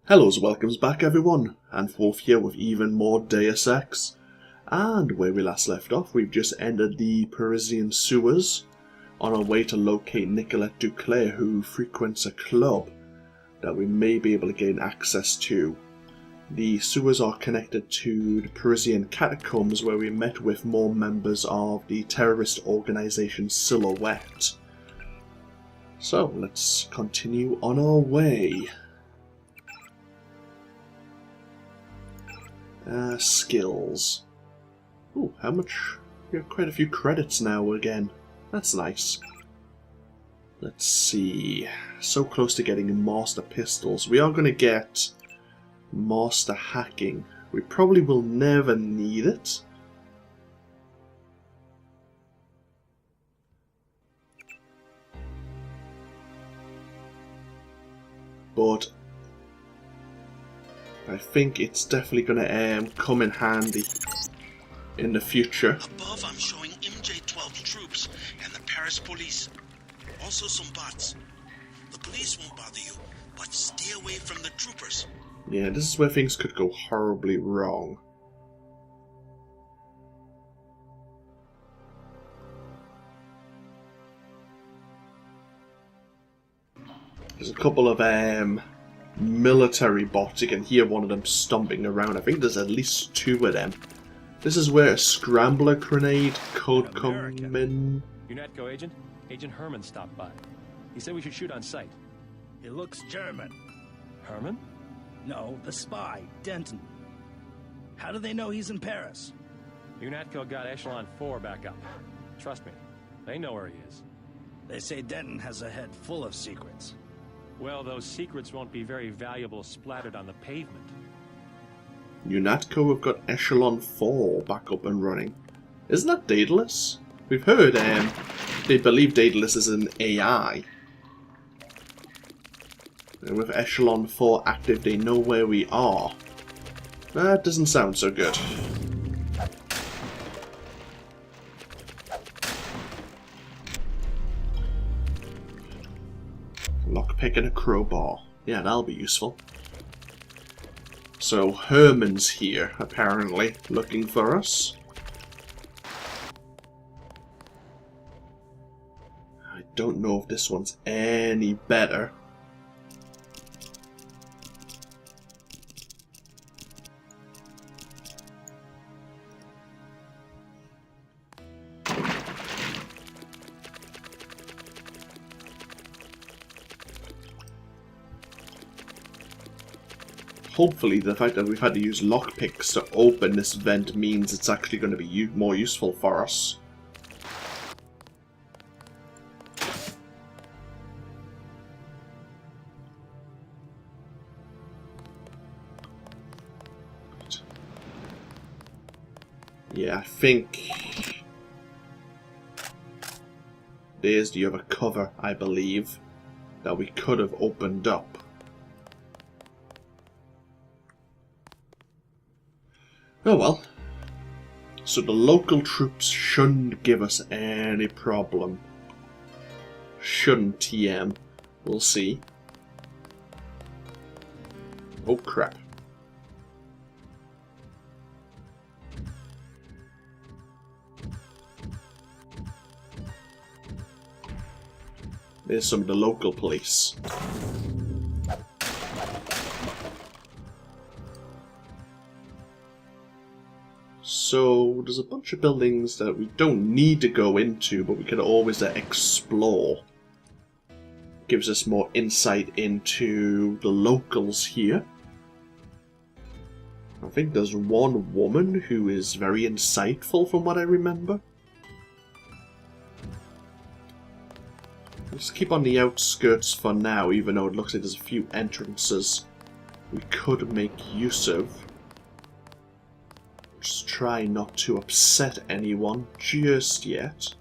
Hello's welcomes back everyone, AnthWolf here with even more Deus Ex. And where we last left off, we've just entered the Parisian sewers on our way to locate Nicolette Duclare, who frequents a club that we may be able to gain access to. The sewers are connected to the Parisian catacombs where we met with more members of the terrorist organisation Silhouette. So let's continue on our way. Skills. Ooh, how much? We have quite a few credits now again. That's nice. Let's see. So close to getting Master Pistols. We are going to get Master Hacking. We probably will never need it. But I think it's definitely going to come in handy in the future. Above, I'm showing MJ-12 troops and the Paris police. Also some bots. The police won't bother you, but stay away from the troopers. Yeah, this is where things could go horribly wrong. There's a couple of military bots. You can hear one of them stomping around. I think there's at least two of them. This is where a scrambler grenade could come in. UNATCO agent? Agent Herman stopped by. He said we should shoot on sight. He looks German. Herman? No, the spy, Denton. How do they know he's in Paris? UNATCO got Echelon 4 back up. Trust me, they know where he is. They say Denton has a head full of secrets. Well, those secrets won't be very valuable splattered on the pavement. UNATCO have got Echelon 4 back up and running. Isn't that Daedalus? We've heard they believe Daedalus is an AI. And with Echelon 4 active, they know where we are. That doesn't sound so good. Lockpick and a crowbar. Yeah, that'll be useful. So Herman's here, apparently, looking for us. I don't know if this one's any better. Hopefully the fact that we've had to use lockpicks to open this vent means it's actually going to be more useful for us. Yeah, I think there's the other cover, I believe, that we could have opened up. Oh well. So the local troops shouldn't give us any problem. Shouldn't TM. We'll see. Oh crap. There's some of the local police. So there's a bunch of buildings that we don't need to go into, but we can always explore. Gives us more insight into the locals here. I think there's one woman who is very insightful from what I remember. Let's keep on the outskirts for now, even though it looks like there's a few entrances we could make use of. Just try not to upset anyone just yet.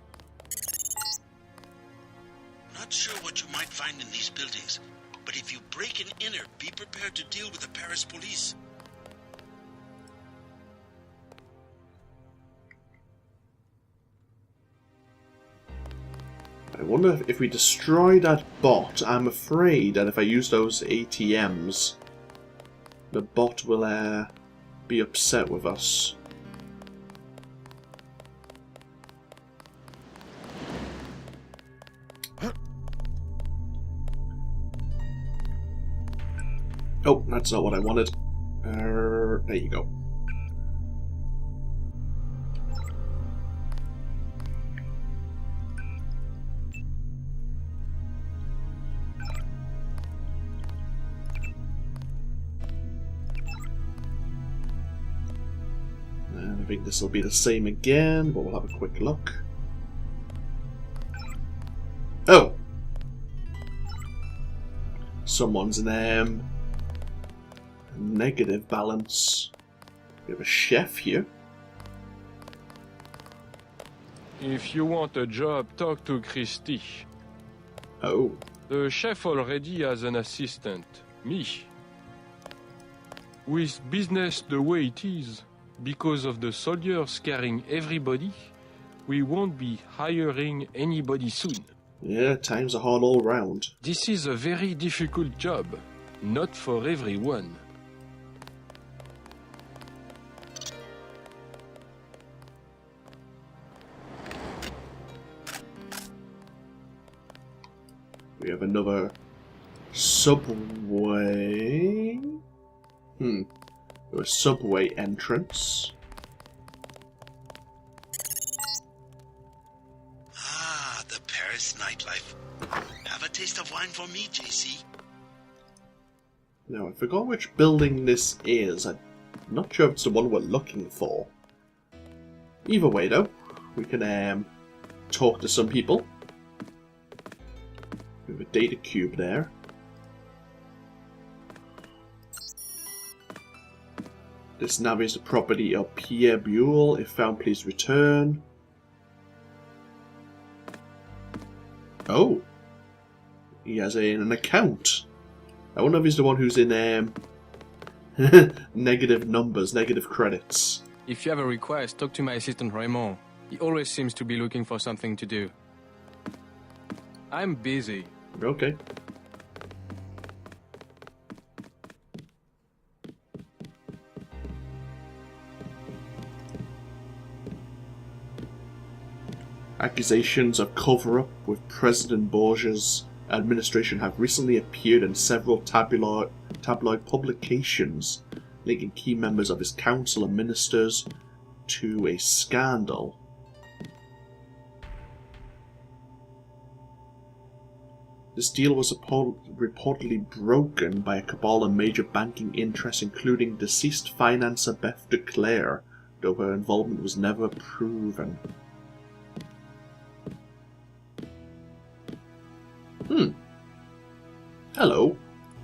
Not sure what you might find in these buildings, but if you break an inner, be prepared to deal with the Paris police. I wonder if we destroy that bot, I'm afraid that if I use those ATMs, the bot will be upset with us. Oh, that's not what I wanted. There you go. And I think this will be the same again, but we'll have a quick look. Oh! Someone's in negative balance. We have a chef here. If you want a job, talk to Christy. Oh. The chef already has an assistant, me. With business the way it is, because of the soldiers scaring everybody, we won't be hiring anybody soon. Yeah, times are hard all round. This is a very difficult job, not for everyone. We have another subway. A subway entrance. Ah, the Paris nightlife. Have a taste of wine for me, JC. Now, I forgot which building this is. I'm not sure if it's the one we're looking for. Either way, though, we can talk to some people. We have a data cube there. This nav is the property of Pierre Buell. If found, please return. Oh! He has an account. I wonder if he's the one who's in negative numbers, negative credits. If you have a request, talk to my assistant Raymond. He always seems to be looking for something to do. I'm busy. Okay. Accusations of cover-up with President Borgia's administration have recently appeared in several tabloid publications, linking key members of his council and ministers to a scandal. This deal was reportedly broken by a cabal of major banking interests, including deceased financer Beth Duclare, though her involvement was never proven. Hello.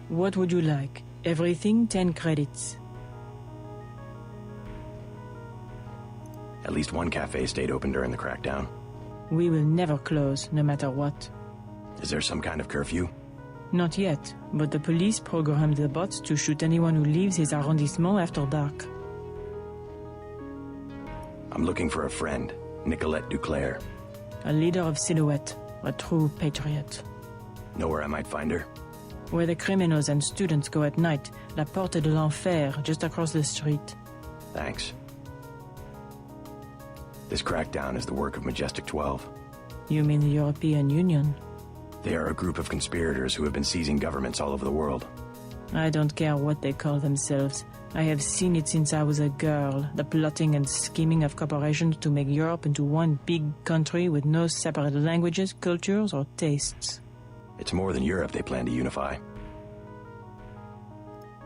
What would you like? Everything 10 credits. At least one cafe stayed open during the crackdown. We will never close, no matter what. Is there some kind of curfew? Not yet, but the police programmed the bots to shoot anyone who leaves his arrondissement after dark. I'm looking for a friend, Nicolette Duclare. A leader of Silhouette, a true patriot. Know where I might find her? Where the criminals and students go at night, La Porte de l'Enfer, just across the street. Thanks. This crackdown is the work of Majestic 12. You mean the European Union? They are a group of conspirators who have been seizing governments all over the world. I don't care what they call themselves. I have seen it since I was a girl, the plotting and scheming of corporations to make Europe into one big country with no separate languages, cultures, or tastes. It's more than Europe they plan to unify.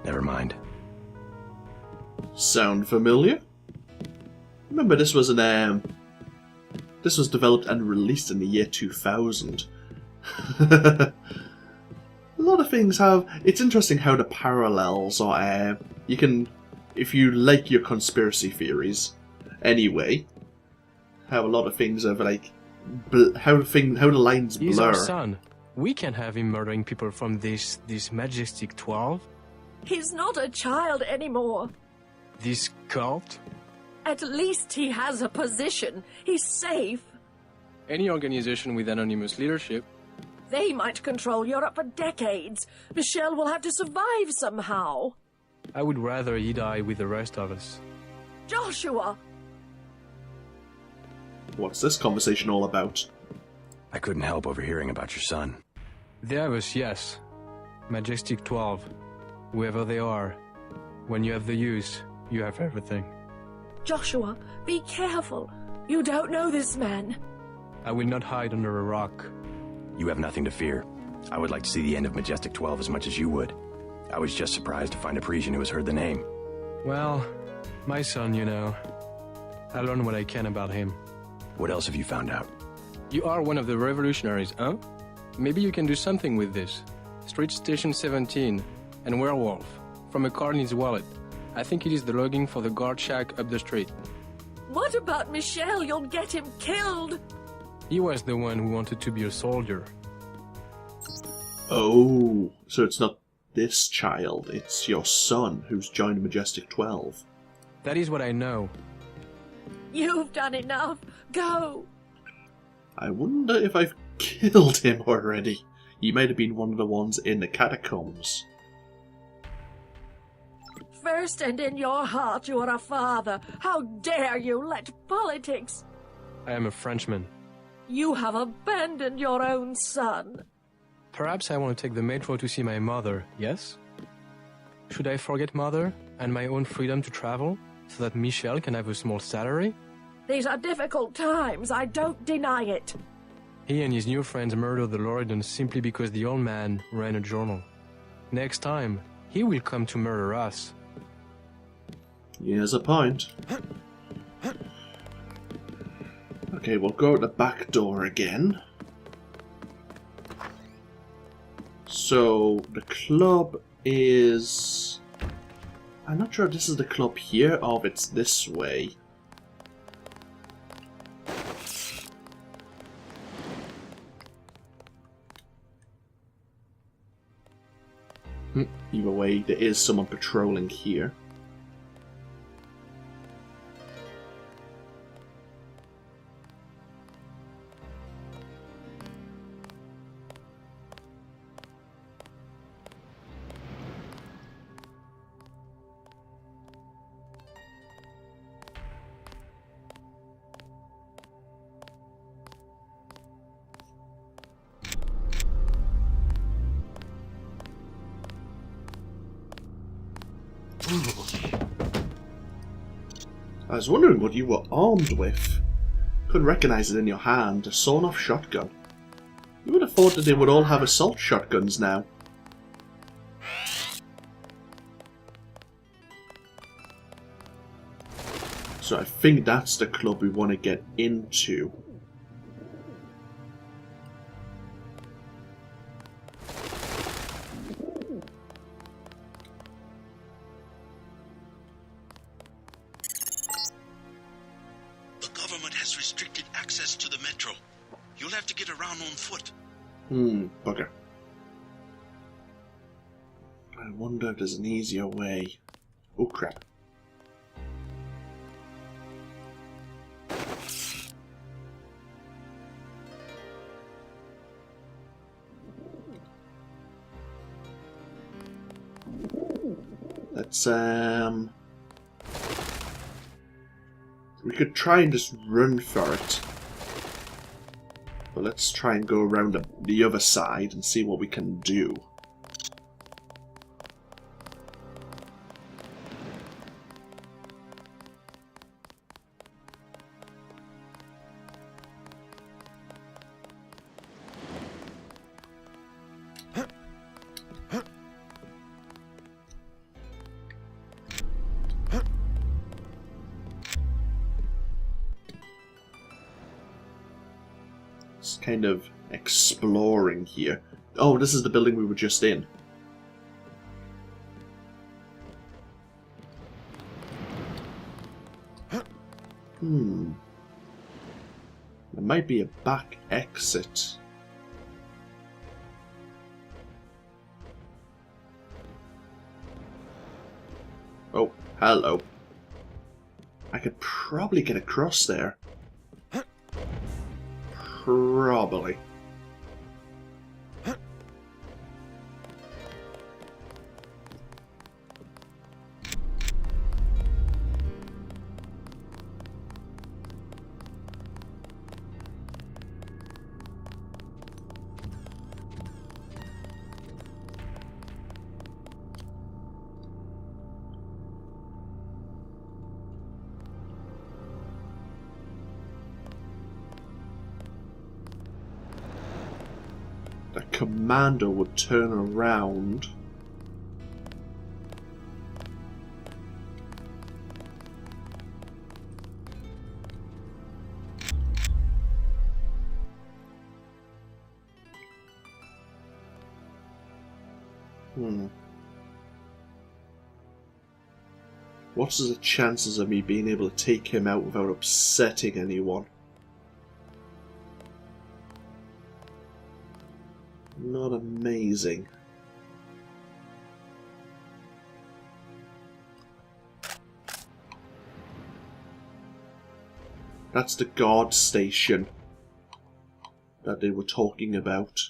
Never mind. Sound familiar? Remember, this was this was developed and released in the year 2000. A lot of things have... It's interesting how the parallels are... you can... If you like your conspiracy theories, anyway, how a lot of things are like... how the lines blur. He's our son. We can't have him murdering people from this Majestic 12. He's not a child anymore. This cult? At least he has a position. He's safe. Any organization with anonymous leadership. They might control Europe for decades. Michelle will have to survive somehow. I would rather he die with the rest of us. Joshua! What's this conversation all about? I couldn't help overhearing about your son. They have us, yes. Majestic 12. Whoever they are. When you have the use, you have everything. Joshua, be careful. You don't know this man. I will not hide under a rock. You have nothing to fear. I would like to see the end of Majestic 12 as much as you would. I was just surprised to find a Parisian who has heard the name. Well, my son, you know. I learned what I can about him. What else have you found out? You are one of the revolutionaries, huh? Maybe you can do something with this. Street Station 17 and Werewolf. From a car in his wallet. I think it is the logging for the guard shack up the street. What about Michel? You'll get him killed. He was the one who wanted to be a soldier. Oh, so it's not this child, it's your son who's joined Majestic 12. That is what I know. You've done enough. Go. I wonder if I've killed him already. He might have been one of the ones in the catacombs. First and in your heart, you are a father. How dare you let politics... I am a Frenchman. You have abandoned your own son. Perhaps I want to take the metro to see my mother, yes? Should I forget mother and my own freedom to travel so that Michel can have a small salary? These are difficult times, I don't deny it. He and his new friends murdered the Loridans simply because the old man ran a journal. Next time, he will come to murder us. He has a point. Okay, we'll go out the back door again. So, the club is... I'm not sure if this is the club here or if it's this way. Either way, there is someone patrolling here. I was wondering what you were armed with. Couldn't recognize it in your hand, a sawn-off shotgun. You would have thought that they would all have assault shotguns now. So I think that's the club we want to get into. Bugger. I wonder if there's an easier way. Oh crap. Let's we could try and just run for it. But let's try and go around the other side and see what we can do. Kind of exploring here. Oh, this is the building we were just in. There might be a back exit. Oh, hello. I could probably get across there. Probably. commando would turn around. What's the chances of me being able to take him out without upsetting anyone? Not amazing. That's the guard station that they were talking about.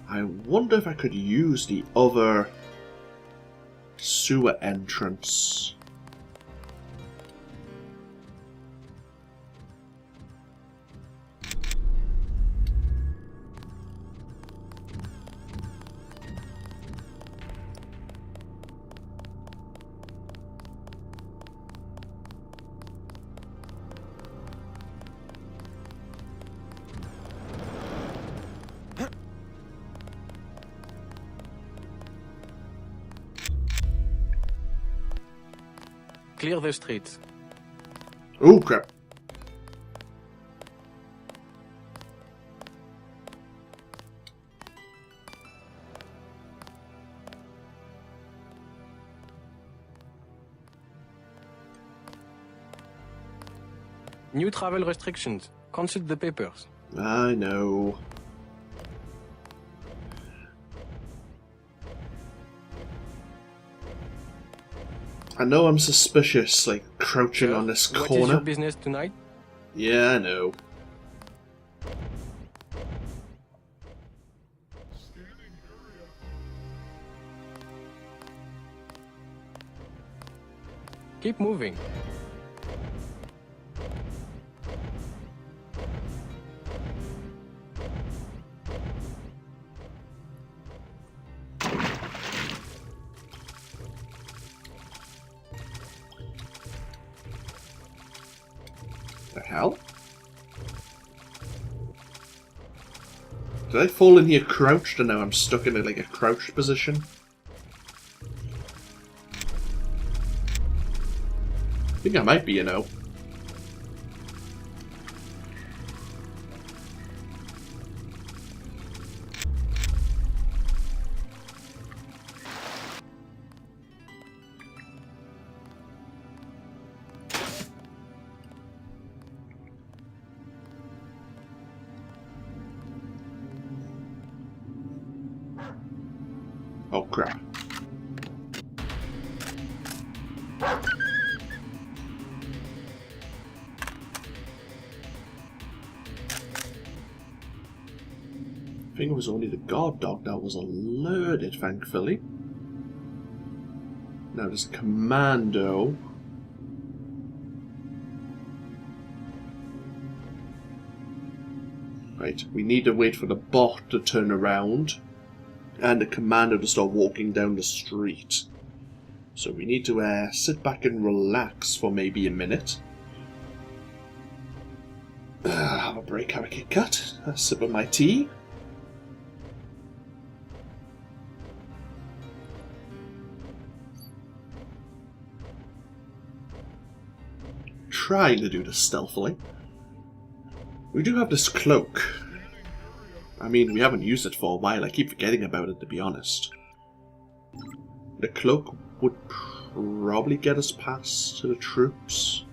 I wonder if I could use the other sewer entrance. Clear the streets. Oh crap. New travel restrictions. Consult the papers. I know. I know I'm suspicious, like, crouching on this What is corner. your business tonight? Yeah, I know. Keep moving. The hell? Did I fall in here crouched and now I'm stuck in like a crouched position? I think I might be, you know. Oh crap. I think it was only the guard dog that was alerted, thankfully. Now this commando. Right, we need to wait for the bot to turn around and the commando to start walking down the street. So we need to sit back and relax for maybe a minute. Have a break, have a Kit Kat, a sip of my tea. Trying to do this stealthily. We do have this cloak. I mean, we haven't used it for a while. I keep forgetting about it, to be honest. The cloak would probably get us past to the troops.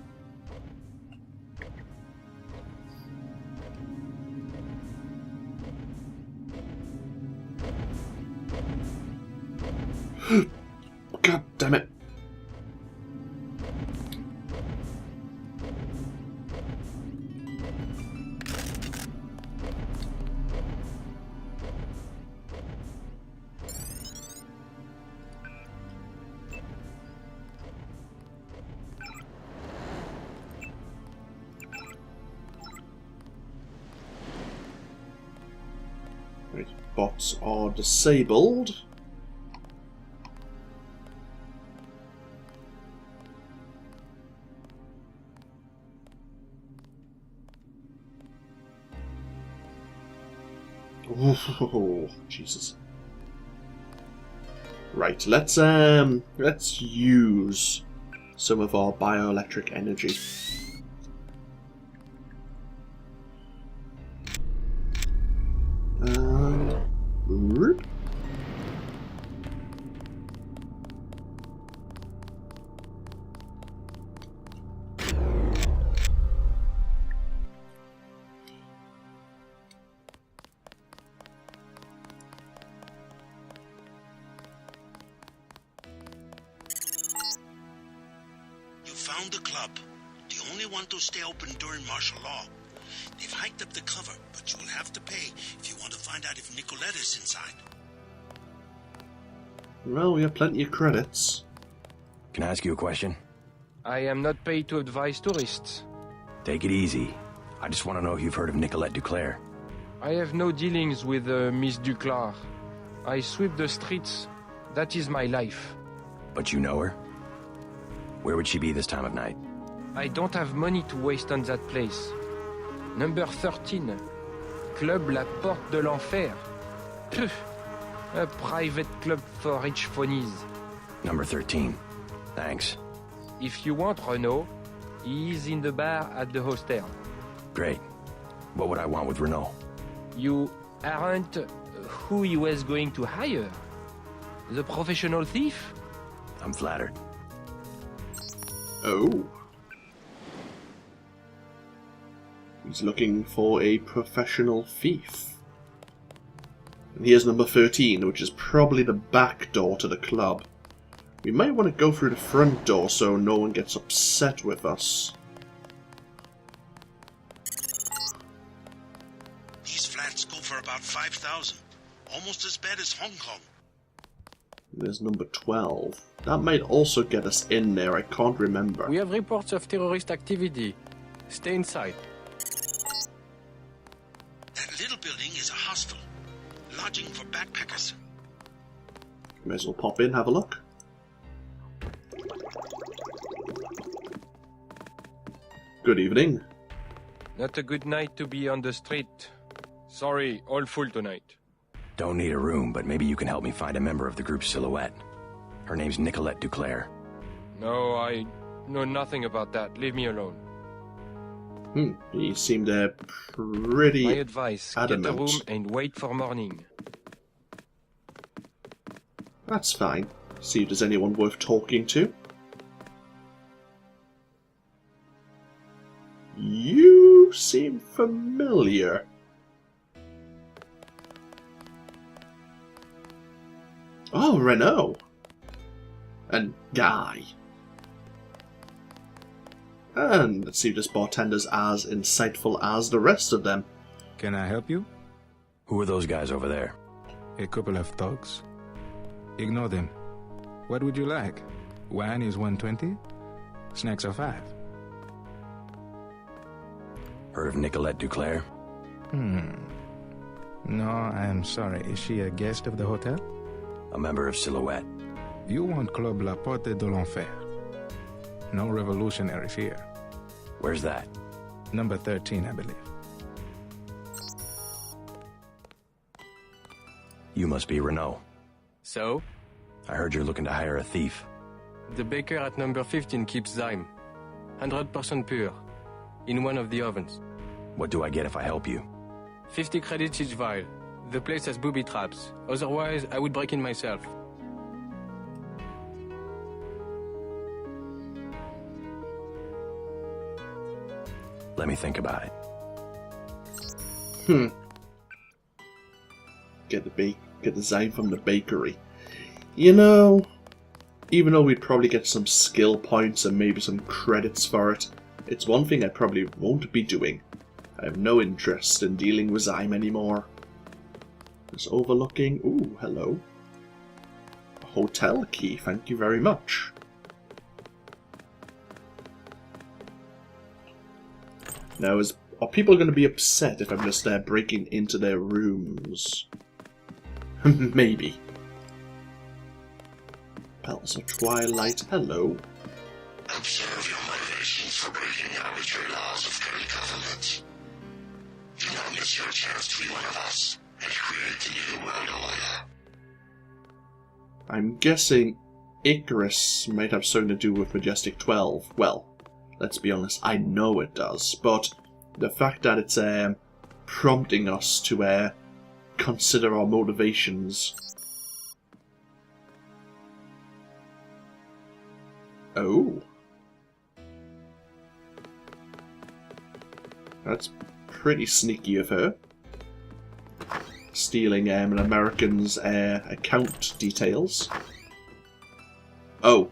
God damn it. Right, bots are disabled. Oh, Jesus. Right, let's use some of our bioelectric energy. Whoop. Found the club, the only one to stay open during martial law. They've hiked up the cover, but you'll have to pay if you want to find out if Nicolette is inside. Well, we have plenty of credits. Can I ask you a question? I am not paid to advise tourists. Take it easy. I just want to know if you've heard of Nicolette Duclare. I have no dealings with Miss Duclare. I sweep the streets. That is my life. But you know her? Where would she be this time of night? I don't have money to waste on that place. Number 13. Club La Porte de l'Enfer. Phew. A private club for rich phonies. Number 13. Thanks. If you want Renault, he is in the bar at the hostel. Great. What would I want with Renault? You aren't who he was going to hire? The professional thief? I'm flattered. Oh. He's looking for a professional thief. And here's number 13, which is probably the back door to the club. We might want to go through the front door so no one gets upset with us. These flats go for about 5,000. Almost as bad as Hong Kong. There's number 12. That might also get us in there, I can't remember. We have reports of terrorist activity. Stay inside. That little building is a hostel. Lodging for backpackers. May as well pop in, have a look. Good evening. Not a good night to be on the street. Sorry, all full tonight. Don't need a room, but maybe you can help me find a member of the group Silhouette. Her name's Nicolette Duclare. No, I know nothing about that. Leave me alone. You seemed pretty My advice, adamant. get a room and wait for morning. That's fine. See if there's anyone worth talking to. You seem familiar. Oh, Renault. And Guy. And let's see if this bartender's as insightful as the rest of them. Can I help you? Who are those guys over there? A couple of thugs. Ignore them. What would you like? Wine is 120. Snacks are 5. Heard of Nicolette Duclare? No, I am sorry. Is she a guest of the hotel? A member of Silhouette. You want Club La Porte de l'Enfer. No revolutionaries here. Where's that? Number 13, I believe. You must be Renault. So? I heard you're looking to hire a thief. The baker at number 15 keeps Zyme. 100% pure. In one of the ovens. What do I get if I help you? 50 credits each vial. The place has booby traps. Otherwise, I would break in myself. Let me think about it. Get the Zyme from the bakery. You know, even though we'd probably get some skill points and maybe some credits for it, it's one thing I probably won't be doing. I have no interest in dealing with Zyme anymore. It's overlooking... Ooh, hello. A hotel key, thank you very much. Now, are people going to be upset if I'm just breaking into their rooms? Maybe. Palace of Twilight, hello. Observe your motivations for breaking arbitrary laws of current government. Do not miss your chance to be one of us and I'm guessing Icarus might have something to do with Majestic 12. Well, let's be honest, I know it does, but the fact that it's prompting us to consider our motivations. Oh. That's pretty sneaky of her. Stealing an American's account details. Oh.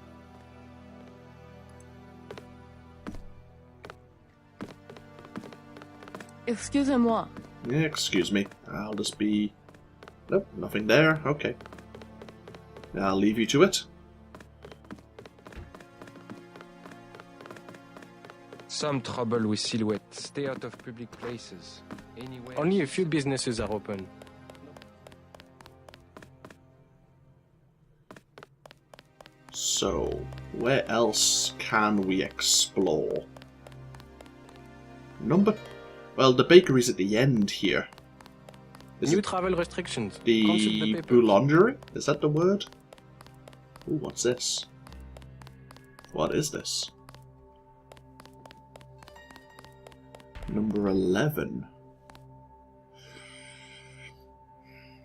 Excusez-moi. Yeah, excuse me. I'll just be... Nope, nothing there. Okay. I'll leave you to it. Some trouble with Silhouette. Stay out of public places. Anywhere. Only a few businesses are open. So, where else can we explore? Well, the bakery's at the end here. Is New it travel restrictions. Consult the papers. boulangerie? Is that the word? Ooh, what's this? What is this? Number 11.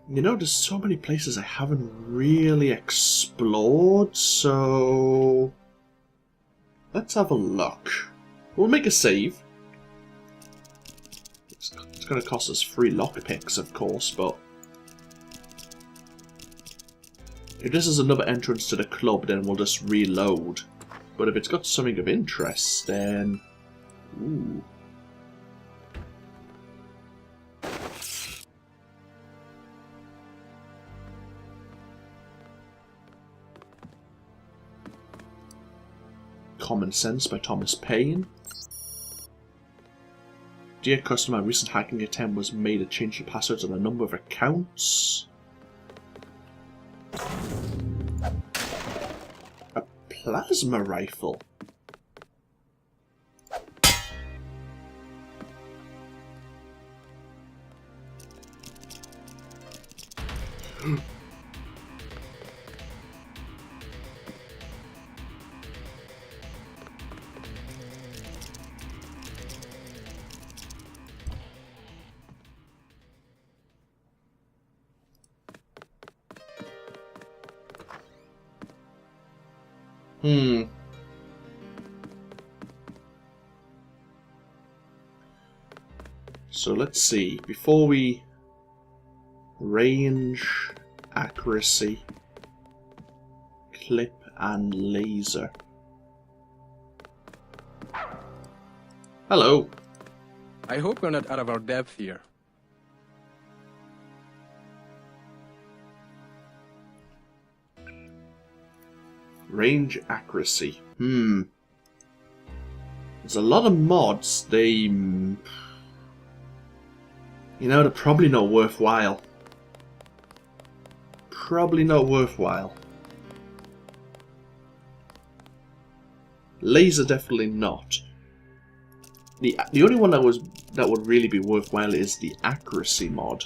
You know, there's so many places I haven't really explored, so... Let's have a look. We'll make a save. It's going to cost us 3 lockpicks, of course, but... If this is another entrance to the club, then we'll just reload. But if it's got something of interest, then... Ooh. Common Sense by Thomas Paine. Dear customer, a recent hacking attempt was made to change the passwords on a number of accounts. A plasma rifle. So let's see, before we... Range, accuracy, clip and laser. Hello. I hope we're not out of our depth here. Range accuracy. There's a lot of mods. They... You know, they're probably not worthwhile. Probably not worthwhile. Laser definitely not. The only one that would really be worthwhile is the accuracy mod.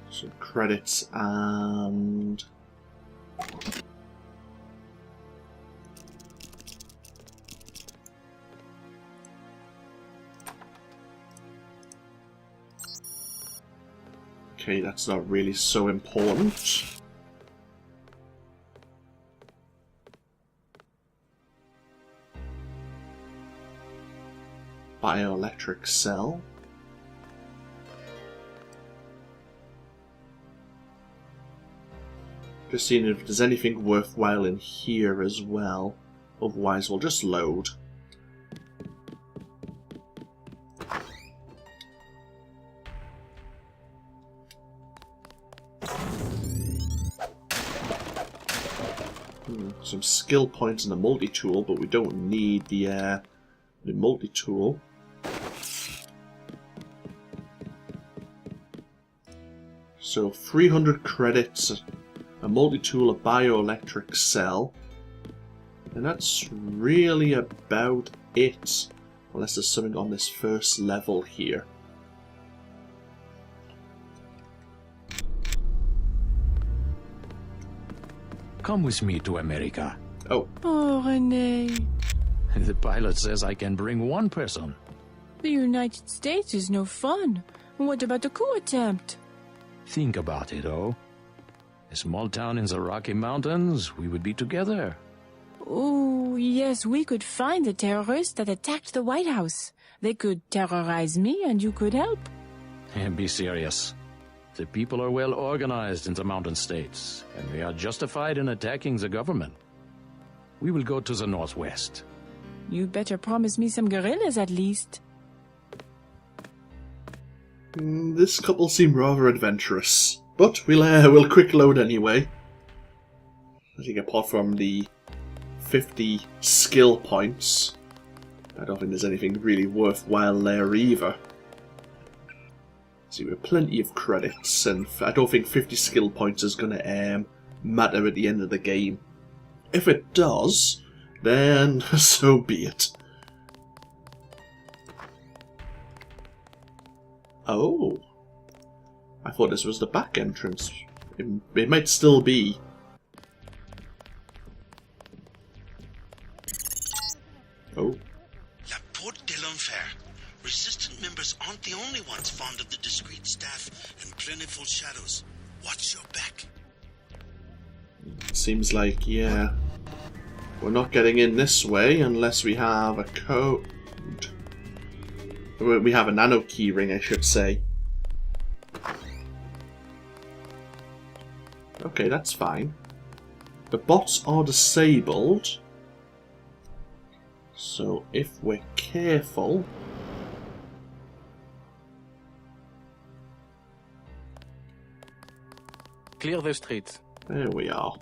So credits and... Okay, that's not really so important. Bioelectric cell. Just seeing if there's anything worthwhile in here as well. Otherwise, we'll just load. Some skill points in the multi-tool, but we don't need the multi-tool. So 300 credits, a multi-tool, a bioelectric cell, and that's really about it, unless there's something on this first level here. Come with me to America. Oh. Oh, René. The pilot says I can bring one person. The United States is no fun. What about the coup attempt? Think about it, oh. A small town in the Rocky Mountains, we would be together. Oh, yes, we could find the terrorists that attacked the White House. They could terrorize me and you could help. And be serious. The people are well organized in the mountain states, and they are justified in attacking the government. We will go to the northwest. You better promise me some guerrillas at least. This couple seem rather adventurous, but we'll quick load anyway. I think apart from the 50 skill points, I don't think there's anything really worthwhile there either. See, we have plenty of credits, and I don't think 50 skill points is going to matter at the end of the game. If it does, then so be it. Oh. I thought this was the back entrance. It might still be. Oh. La Porte de l'Enfer. Resistant members aren't the only ones fond of the discreet staff and plentiful shadows. Watch your back. Seems like, yeah. We're not getting in this way unless we have a code. We have a nano key ring, I should say. Okay, that's fine. The bots are disabled. So if we're careful... Clear the street. There we are.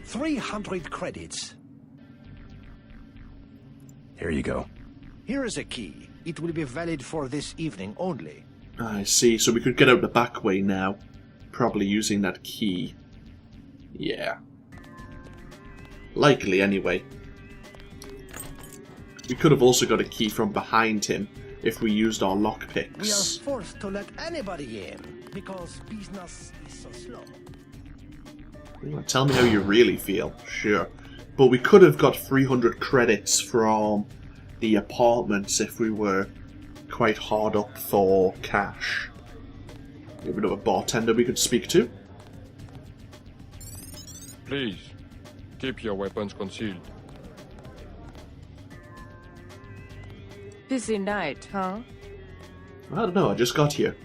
$300 credits. Here you go. Here is a key. It will be valid for this evening only. I see, so we could get out the back way now. Probably using that key. Yeah. Likely, anyway. We could have also got a key from behind him if we used our lockpicks. We are forced to let anybody in because business is so slow. Tell me how you really feel. Sure. But we could have got 300 credits from the apartments if we were quite hard up for cash. We have another bartender we could speak to. Please, keep your weapons concealed. Busy night, huh? I don't know, I just got here.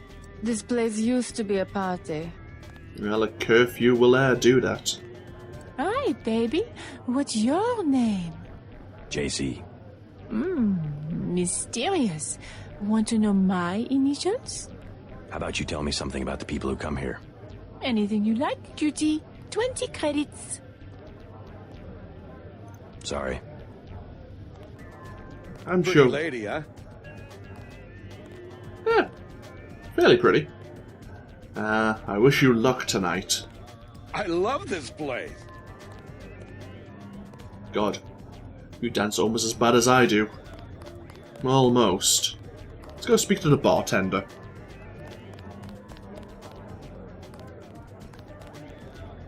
This place used to be a party. Well, a curfew will do that. Hi, baby. What's your name? JC. Mysterious. Want to know my initials? How about you tell me something about the people who come here? Anything you like, cutie. 20 credits. Sorry. I'm pretty sure. Lady, huh? Yeah, fairly pretty. I wish you luck tonight. I love this place. God, you dance almost as bad as I do. Almost. Let's go speak to the bartender.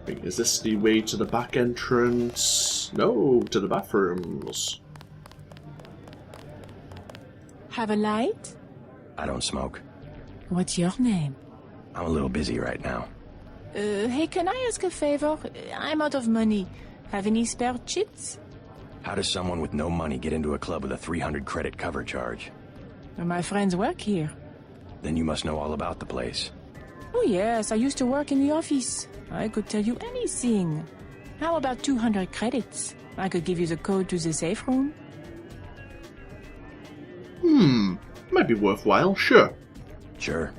Wait, is this the way to the back entrance? No, to the bathrooms. Have a light? I don't smoke. What's your name? I'm a little busy right now. Hey, can I ask a favor? I'm out of money. Have any spare chits? How does someone with no money get into a club with a 300 credit cover charge? My friends work here. Then you must know all about the place. Oh yes, I used to work in the office. I could tell you anything. How about 200 credits? I could give you the code to the safe room. Might be worthwhile, sure. Sure.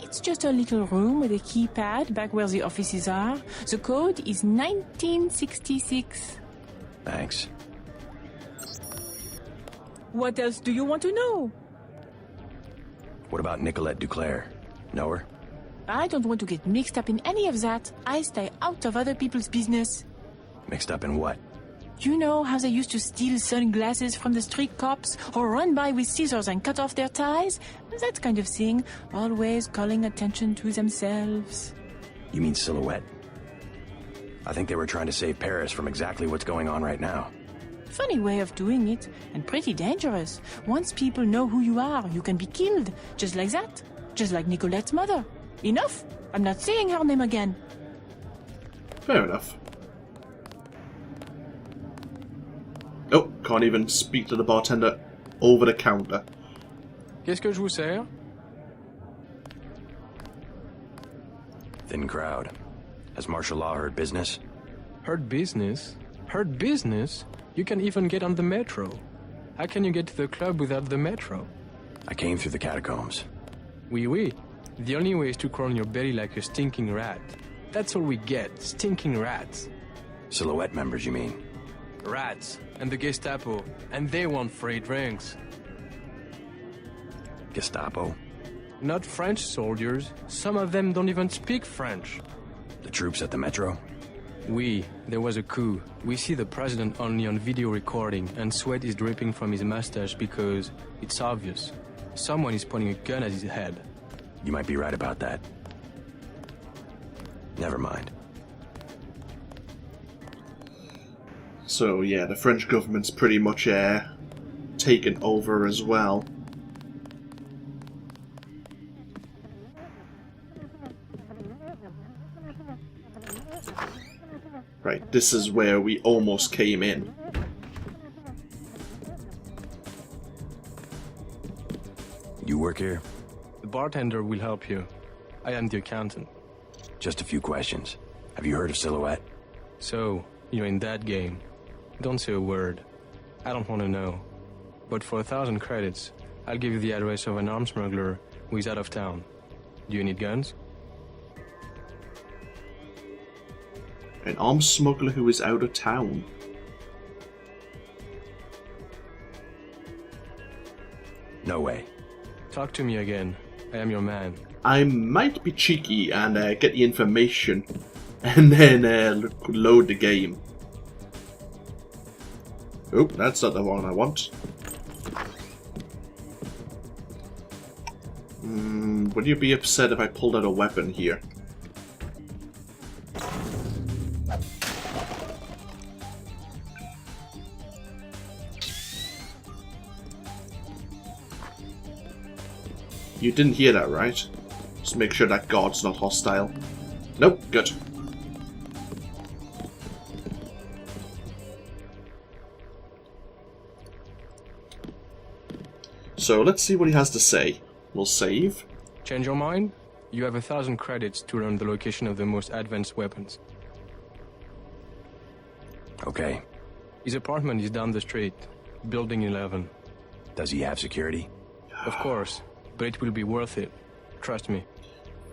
It's just a little room with a keypad back where the offices are. The code is 1966. Thanks. What else do you want to know? What about Nicolette Duclare? Know her? I don't want to get mixed up in any of that. I stay out of other people's business. Mixed up in what? You know how they used to steal sunglasses from the street cops or run by with scissors and cut off their ties? That kind of thing, always calling attention to themselves. You mean Silhouette? I think they were trying to save Paris from exactly what's going on right now. Funny way of doing it, and pretty dangerous. Once people know who you are, you can be killed. Just like that. Just like Nicolette's mother. Enough! I'm not saying her name again. Fair enough. Oh, can't even speak to the bartender over the counter. Qu'est-ce que je vous sers? Thin crowd. Has martial law heard business? Heard business? Heard business? You can even get on the metro. How can you get to the club without the metro? I came through the catacombs. Oui, oui. The only way is to crawl on your belly like a stinking rat. That's all we get, stinking rats. Silhouette members, you mean? Rats, and the Gestapo, and they want free drinks. Gestapo? Not French soldiers. Some of them don't even speak French. The troops at the metro? Oui, there was a coup. We see the president only on video recording, and sweat is dripping from his mustache because it's obvious. Someone is pointing a gun at his head. You might be right about that. Never mind. So yeah, the French government's pretty much taken over as well. Right, this is where we almost came in. You work here? The bartender will help you. I am the accountant. Just a few questions. Have you heard of Silhouette? So, you're in that game. Don't say a word. I don't want to know. But for 1,000 credits, I'll give you the address of an arms smuggler who is out of town. Do you need guns? An arms smuggler who is out of town. No way. Talk to me again. I am your man. I might be cheeky and get the information and then load the game. Oh, that's not the one I want. Would you be upset if I pulled out a weapon here? You didn't hear that, right? Just make sure that guard's not hostile. Nope, good. So let's see what he has to say. We'll save. Change your mind? You have 1,000 credits to learn the location of the most advanced weapons. Okay. His apartment is down the street, Building 11. Does he have security? Of course, but it will be worth it. Trust me.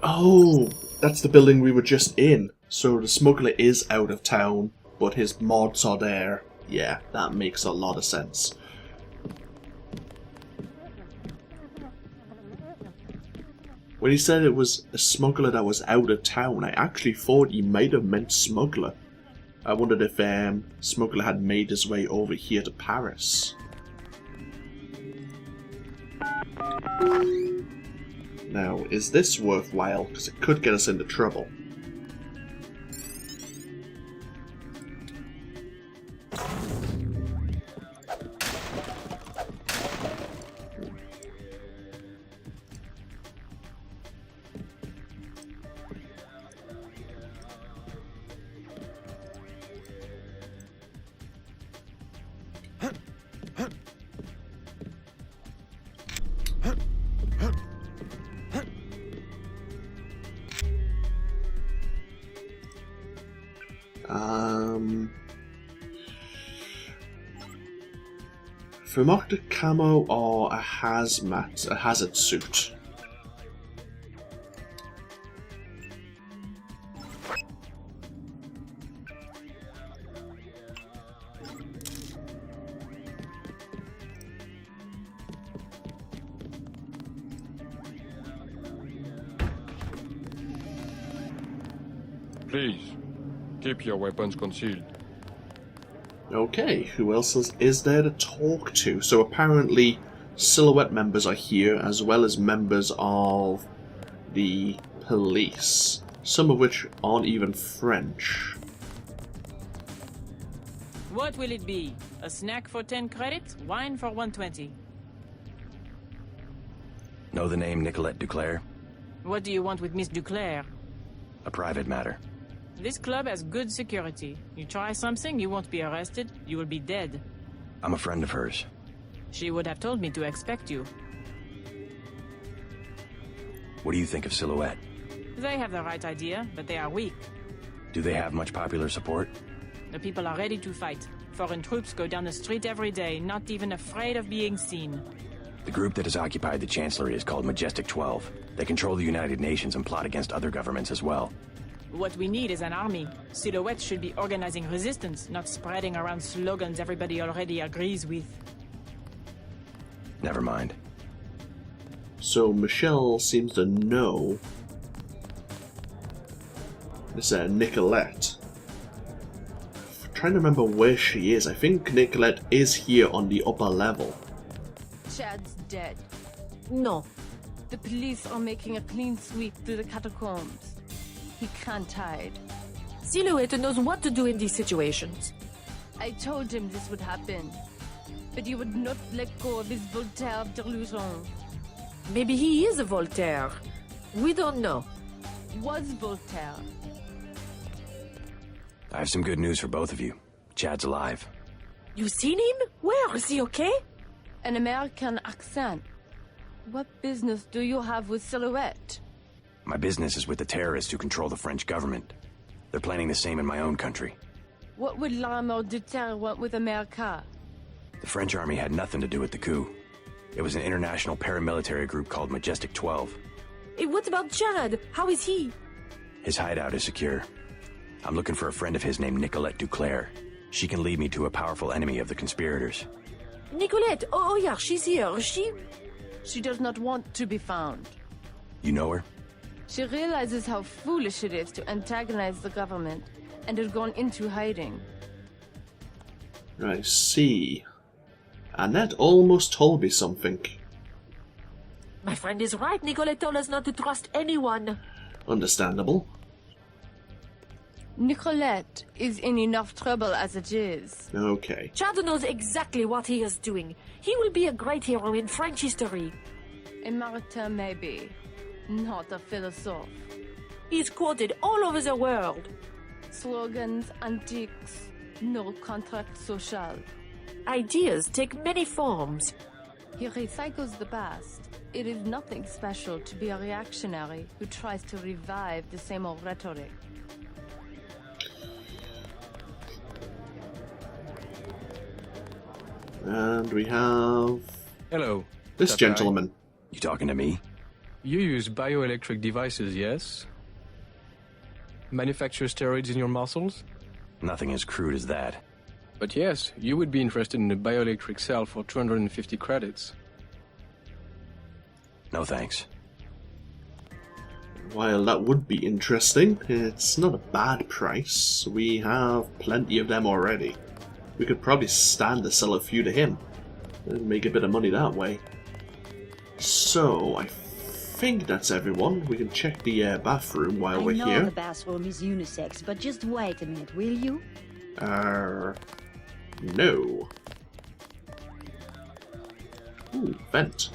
Oh, that's the building we were just in. So the smuggler is out of town, but his mods are there. Yeah, that makes a lot of sense. When he said it was a smuggler that was out of town, I actually thought he might have meant smuggler. I wondered if smuggler had made his way over here to Paris. Now, is this worthwhile? Because it could get us into trouble. Thermoctic camo or a hazard suit? Please, keep your weapons concealed. Okay, who else is there to talk to? So apparently Silhouette members are here, as well as members of the police, some of which aren't even French. What will it be? A snack for 10 credits? Wine for 120. Know the name Nicolette Duclare? What do you want with Miss Duclare? A private matter. This club has good security. You try something, you won't be arrested. You will be dead. I'm a friend of hers. She would have told me to expect you. What do you think of Silhouette? They have the right idea, but they are weak. Do they have much popular support? The people are ready to fight. Foreign troops go down the street every day, not even afraid of being seen. The group that has occupied the Chancellery is called Majestic 12. They control the United Nations and plot against other governments as well. What we need is an army. Silhouette should be organizing resistance, not spreading around slogans everybody already agrees with. Never mind. So Michelle seems to know this Nicolette. I'm trying to remember where she is. I think Nicolette is here on the upper level. Chad's dead. No. The police are making a clean sweep through the catacombs. He can't hide. Silhouette knows what to do in these situations. I told him this would happen, but he would not let go of his Voltaire delusion. Maybe he is a Voltaire. We don't know. Was Voltaire. I have some good news for both of you. Chad's alive. You seen him? Where? Is he okay? An American accent. What business do you have with Silhouette? My business is with the terrorists who control the French government. They're planning the same in my own country. What would l'armée de terre want with America? The French army had nothing to do with the coup. It was an international paramilitary group called Majestic 12. Hey, what about Chad? How is he? His hideout is secure. I'm looking for a friend of his named Nicolette Duclare. She can lead me to a powerful enemy of the conspirators. Nicolette! Oh yeah, she's here. She does not want to be found. You know her? She realizes how foolish it is to antagonize the government, and has gone into hiding. I see. Annette almost told me something. My friend is right. Nicolette told us not to trust anyone. Understandable. Nicolette is in enough trouble as it is. Okay. Chad knows exactly what he is doing. He will be a great hero in French history. A martyr maybe, not a philosophe. He's quoted all over the world. Slogans, antiques, no contract social. Ideas take many forms. He recycles the past. It is nothing special to be a reactionary who tries to revive the same old rhetoric. And we have... Hello. This gentleman. You talking to me? You use bioelectric devices, yes? Manufacture steroids in your muscles? Nothing as crude as that. But yes, you would be interested in a bioelectric cell for 250 credits. No thanks. While that would be interesting, it's not a bad price. We have plenty of them already. We could probably stand to sell a few to him and make a bit of money that way. So, I think that's everyone. We can check the bathroom while we're I know here. the bathroom is unisex, but just wait a minute, will you? No. Ooh, vent.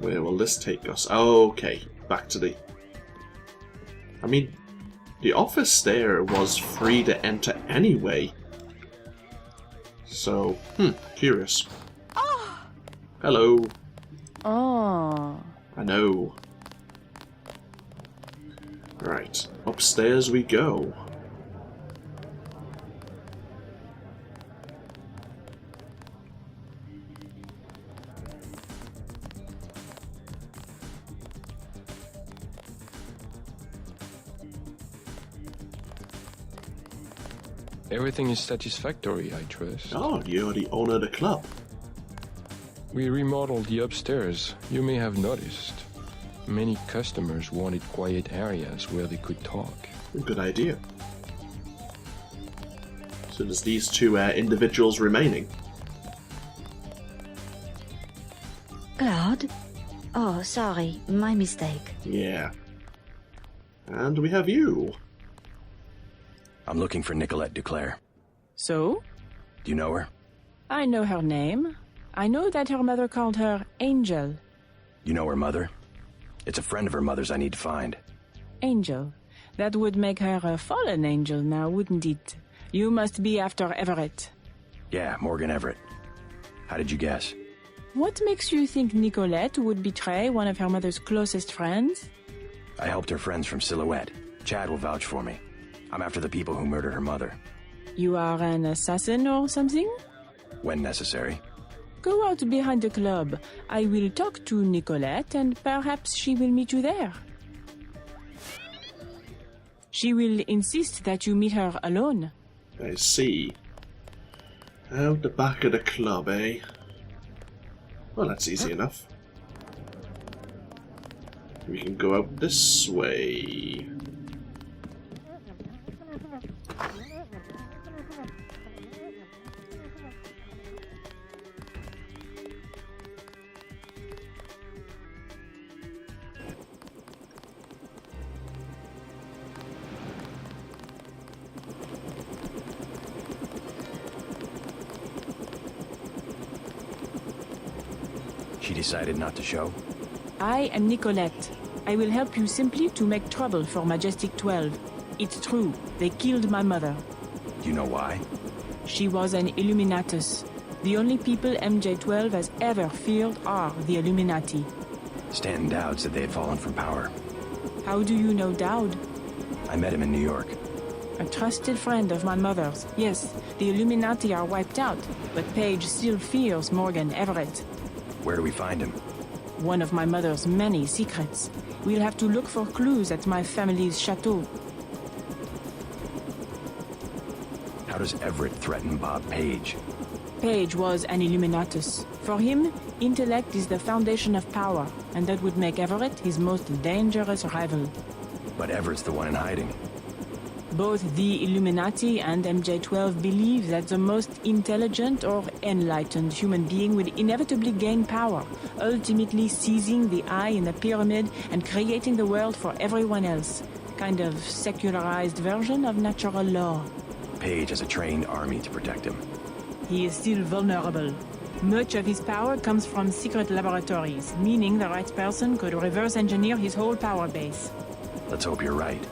Where will this take us? Okay, back to the... I mean, the office there was free to enter anyway. So, curious. Oh! Hello. Oh. I know. Right, upstairs we go. Everything is satisfactory, I trust. Oh, you're the owner of the club. We remodeled the upstairs. You may have noticed. Many customers wanted quiet areas where they could talk. Good idea. So there's these two individuals remaining. Claude? Oh, sorry, my mistake. Yeah. And we have you. I'm looking for Nicolette Duclare. So? Do you know her? I know her name. I know that her mother called her Angel. You know her mother? It's a friend of her mother's I need to find. Angel. That would make her a fallen angel now, wouldn't it? You must be after Everett. Yeah, Morgan Everett. How did you guess? What makes you think Nicolette would betray one of her mother's closest friends? I helped her friends from Silhouette. Chad will vouch for me. I'm after the people who murdered her mother. You are an assassin or something? When necessary. Go out behind the club. I will talk to Nicolette and perhaps she will meet you there. She will insist that you meet her alone. I see. Out the back of the club, eh? Well, that's easy enough. We can go out this way. She decided not to show? I am Nicolette. I will help you simply to make trouble for Majestic 12. It's true, they killed my mother. Do you know why? She was an Illuminatus. The only people MJ-12 has ever feared are the Illuminati. Stanton Dowd said they had fallen from power. How do you know Dowd? I met him in New York. A trusted friend of my mother's. Yes, the Illuminati are wiped out, but Paige still fears Morgan Everett. Where do we find him? One of my mother's many secrets. We'll have to look for clues at my family's chateau. How does Everett threaten Bob Page? Page was an Illuminatus. For him, intellect is the foundation of power, and that would make Everett his most dangerous rival. But Everett's the one in hiding. Both the Illuminati and MJ-12 believe that the most intelligent or enlightened human being will inevitably gain power, ultimately seizing the eye in the pyramid and creating the world for everyone else. Kind of secularized version of natural law. Page has a trained army to protect him. He is still vulnerable. Much of his power comes from secret laboratories, meaning the right person could reverse engineer his whole power base. Let's hope you're right,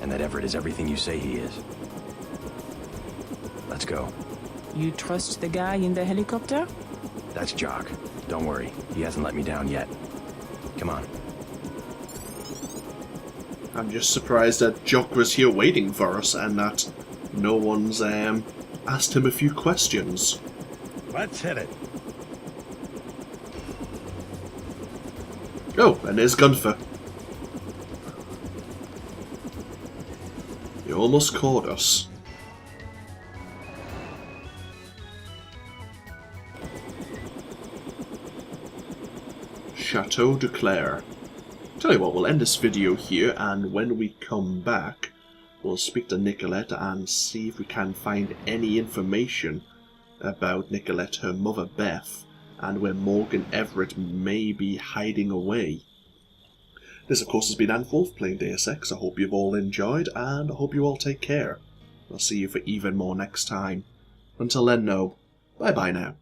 and that Everett is everything you say he is. Let's go. You trust the guy in the helicopter? That's Jock. Don't worry, he hasn't let me down yet. Come on. I'm just surprised that Jock was here waiting for us and that no one's asked him a few questions. Let's hit it. Oh, and there's Gunther. You almost caught us. Chateau Duclare. Tell you what, we'll end this video here, and when we come back, we'll speak to Nicolette and see if we can find any information about Nicolette, her mother Beth, and where Morgan Everett may be hiding away. This, of course, has been AnthWolf playing Deus Ex. I hope you've all enjoyed, and I hope you all take care. I'll see you for even more next time. Until then, no. Bye-bye now.